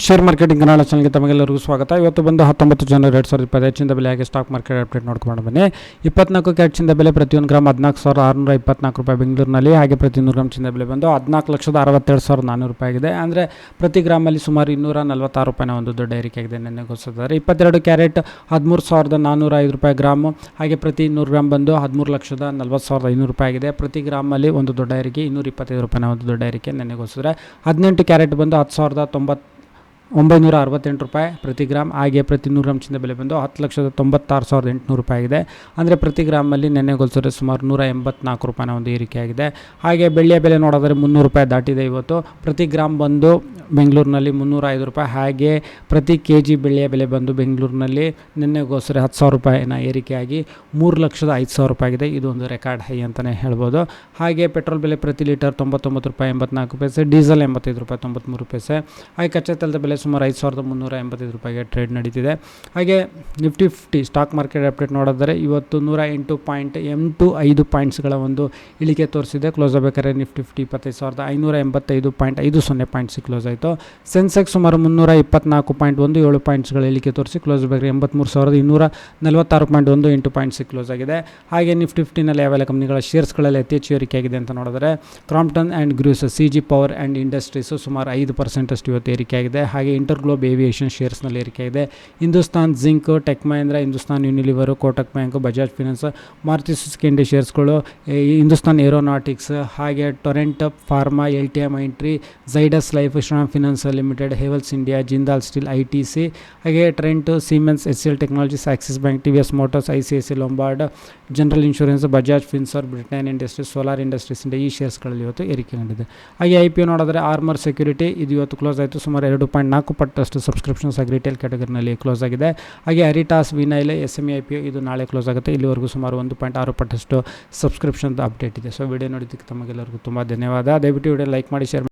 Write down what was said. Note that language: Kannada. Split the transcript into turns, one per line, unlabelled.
ಶೇರ್ ಮಾರ್ಕೆಟಿಂಗ್ ಕನ್ನಡ ಚಾನಲ್ಗೆ ತಮಗೆಲ್ಲರಿಗೂ ಸ್ವಾಗತ. ಇವತ್ತು ಬಂದು 19 ಜನವರಿ 2020 ಹೆಚ್ಚಿನ ಬೆಲೆ ಹಾಗೆ ಸ್ಟಾಕ್ ಮಾರ್ಕೆಟ್ ಅಪ್ಡೇಟ್ ನೋಡ್ಕೊಂಡು ಬನ್ನಿ. 24 ಕ್ಯಾರೆಟ್ ಚಿನ್ನದ ಬೆಲೆ ಪ್ರತಿಯೊಂದು ಗ್ರಾಮ್ 14,624 ರೂಪಾಯಿ ಬೆಂಗಳೂರಿನಲ್ಲಿ, ಹಾಗೆ ಪ್ರತಿ 100 ಗ್ರಾಮ್ ಚಿನ್ನದ ಬೆಲೆ ಬಂದು 14,62,400 ರೂಪಾಯಿ ಆಗಿದೆ. ಅಂದರೆ ಪ್ರತಿ ಗ್ರಾಮಲ್ಲಿ ಸುಮಾರು 246 ರೂಪಾಯಿನ ಒಂದು ದೊಡ್ಡ ಏರಿಕೆಯಾಗಿದೆ ನಿನ್ನೆ ಘೋಷಿಸಿದ್ದಾರೆ. 22 ಕ್ಯಾರೆಟ್ 13,405 ರೂಪಾಯಿ ಗ್ರಾಮು, ಹಾಗೆ ಪ್ರತಿ 100 ಗ್ರಾಮ್ ಬಂದು 13,40,500 ರೂಪಾಯಿ ಆಗಿದೆ. ಪ್ರತಿ ಗ್ರಾಮಲ್ಲಿ ಒಂದು ದೊಡ್ಡ ಏರಿಕೆ 225 ರೂಪಾಯಿನ ಒಂದು ದೊಡ್ಡ ಏರಿಕೆ ನಿನ್ನೆ ಘೋಷಿಸಿದ್ದಾರೆ. 18 ಕ್ಯಾರೆಟ್ ಬಂದು 10,968 ರೂಪಾಯಿ ಪ್ರತಿ ಗ್ರಾಮ್, ಹಾಗೆ ಪ್ರತಿ 100 ಗ್ರಾಮ್ ಚಿನ್ನದ ಬೆಲೆ ಬಂದು 10,96,800 ರೂಪಾಯಿ ಆಗಿದೆ. ಅಂದರೆ ಪ್ರತಿ ಗ್ರಾಮಲ್ಲಿ ನೆನ್ನೆ ಹೋಲಿಸಿದ್ರೆ ಸುಮಾರು 184 ರೂಪಾಯಿನ ಒಂದು ಏರಿಕೆಯಾಗಿದೆ. ಹಾಗೆ ಬೆಳ್ಳಿಯ ಬೆಲೆ ನೋಡಿದ್ರೆ 300 ರೂಪಾಯಿ ದಾಟಿದೆ ಇವತ್ತು. ಪ್ರತಿ ಗ್ರಾಮ್ ಬಂದು ಬೆಂಗಳೂರಿನಲ್ಲಿ 305 ರೂಪಾಯಿ, ಹಾಗೆ ಪ್ರತಿ ಕೆಜಿ ಬೆಳ್ಳಿಯ ಬೆಲೆ ಬಂದು ಬೆಂಗಳೂರಿನಲ್ಲಿ ನಿನ್ನೆಗೋಸ್ಕರ 10,000 ರೂಪಾಯಿನ ಏರಿಕೆಯಾಗಿ 3,05,000 ರೂಪಾಯಿ ಆಗಿದೆ. ಇದು ಒಂದು ರೆಕಾರ್ಡ್ ಹೈ ಅಂತಲೇ ಹೇಳ್ಬೋದು. ಹಾಗೆ ಪೆಟ್ರೋಲ್ ಬೆಲೆ ಪ್ರತಿ ಲೀಟರ್ 99 ರೂಪಾಯಿ 84 ಪೈಸೆ, ಡೀಸೆಲ್ 85 ರೂಪಾಯಿ 93 ಪೈಸೆ, ಹಾಗೆ ಕಚ್ಚಾ ತೈಲದ ಬೆಲೆ ಸುಮಾರು 5,385 ರೂಪಾಯಿಗೆ ಟ್ರೇಡ್ ನಡೀತಿದೆ. ಹಾಗೆ ನಿಫ್ಟಿ 50 ಸ್ಟಾಕ್ ಮಾರ್ಕೆಟ್ ಅಪ್ಡೇಟ್ ನೋಡಿದರೆ ಇವತ್ತು 108.85 ಪಾಯಿಂಟ್ಸ್ಗಳ ಒಂದು ಇಳಿಕೆ ತೋರಿಸಿದೆ. ಕ್ಲೋಸ್ ಆಗಬೇಕಾದ್ರೆ ನಿಫ್ಟಿ 50 25,585.50 ಪಾಯಿಂಟ್ಸ್ ಕ್ಲೋಸ್ ಆಯಿತು. ಸೆನ್ಸೆಕ್ಸ್ ಸುಮಾರು 324.17 ಪಾಯಿಂಟ್ಸ್ಗಳ ಇಳಿಕೆ ತೋರಿಸಿ ಕ್ಲೋಸ್ ಆಗಬೇಕಾದ್ರೆ 83,246.18 ಪಾಯಿಂಟ್ಸ್ ಕ್ಲೋಸ್ ಆಗಿದೆ. ಹಾಗೆ ನಿಫ್ಟಿ 50ನಲ್ಲಿ ಯಾವೆಲ್ಲ ಕಂಪ್ನಿಗಳ ಶೇರ್ಸ್ಗಳಲ್ಲಿ ಅತಿ ಹೆಚ್ಚು ಏರಿಕೆಯಾಗಿದೆ ಅಂತ ನೋಡಿದರೆ Crompton and ಗ್ರೂಸ್, CG power and industries ಸುಮಾರು 5% ಅಷ್ಟು ಇವತ್ತು ಏರಿಕೆಯಾಗಿದೆ. ಹಾಗೆ ಇಂಟರ್ಗ್ಲೋಬ್ ಏವಿಯೇಷನ್ ಶೇರ್ಸ್ನಲ್ಲಿ ಏರಿಕೆಯಾಗಿದೆ. Hindustan zinc, tech Mahindra, Hindustan Unilever, Kotak bank, Bajaj finance, Maruti Suzuki India ಶೇರ್ಸ್ಗಳು, ಹಿಂದೂಸ್ತಾನ್ ಏರೋನಾಟಿಕ್ಸ್, ಹಾಗೆ Torrent pharma, LTI Mindtree, Zydus life, Shriram finance limited, Havells India, Jindal steel, ITC, ಹಾಗೆ Trent, Siemens, HCL technologies, Axis bank, TVS motors, ICICI Lombard, general insurance, Bajaj finserv, Britannia industries, solar industries India ಈ ಶೇರ್ಸ್ಗಳಲ್ಲಿ ಇವತ್ತು ಏರಿಕೆ ಕಂಡಿದೆ. ಹಾಗೆ IPO ನೋಡಿದ್ರೆ ಆರ್ಮರ್ ಸೆಕ್ಯೂರಿಟಿ ಇದು ಇವತ್ತು ಕ್ಲೋಸ್ ಆಯಿತು. ಸುಮಾರು 2.4 ಪಟ್ಟಷ್ಟು ಸಬ್ಸ್ಕ್ರಿಪ್ಷನ್ಸ್ ಆಗಿ ರಿಟೇಲ್ ಕ್ಯಾಟಗರಿನಲ್ಲಿ ಕ್ಲೋಸ್ ಆಗಿದೆ. ಹಾಗೆ ಅರಿಟಾಸ್, ವಿನೈಲ್, SME IPO ಇದು ನಾಳೆ ಕ್ಲೋಸ್ ಆಗುತ್ತೆ. ಇಲ್ಲಿವರೆಗೂ ಸುಮಾರು 1.6 ಪಟ್ಟಷ್ಟು ಸಬ್ಸ್ಕ್ರಿಪ್ಷನ್ ಅಪ್ಡೇಟ್ ಇದೆ. ಸೊ ವಿಡಿಯೋ ನೋಡಿದ್ದಕ್ಕೆ ತಮಗೆಲ್ಲರಿಗೂ ತುಂಬ ಧನ್ಯವಾದ. ದಯವಿಟ್ಟು ವಿಡಿಯೋ ಲೈಕ್ ಮಾಡಿ, ಶೇರ್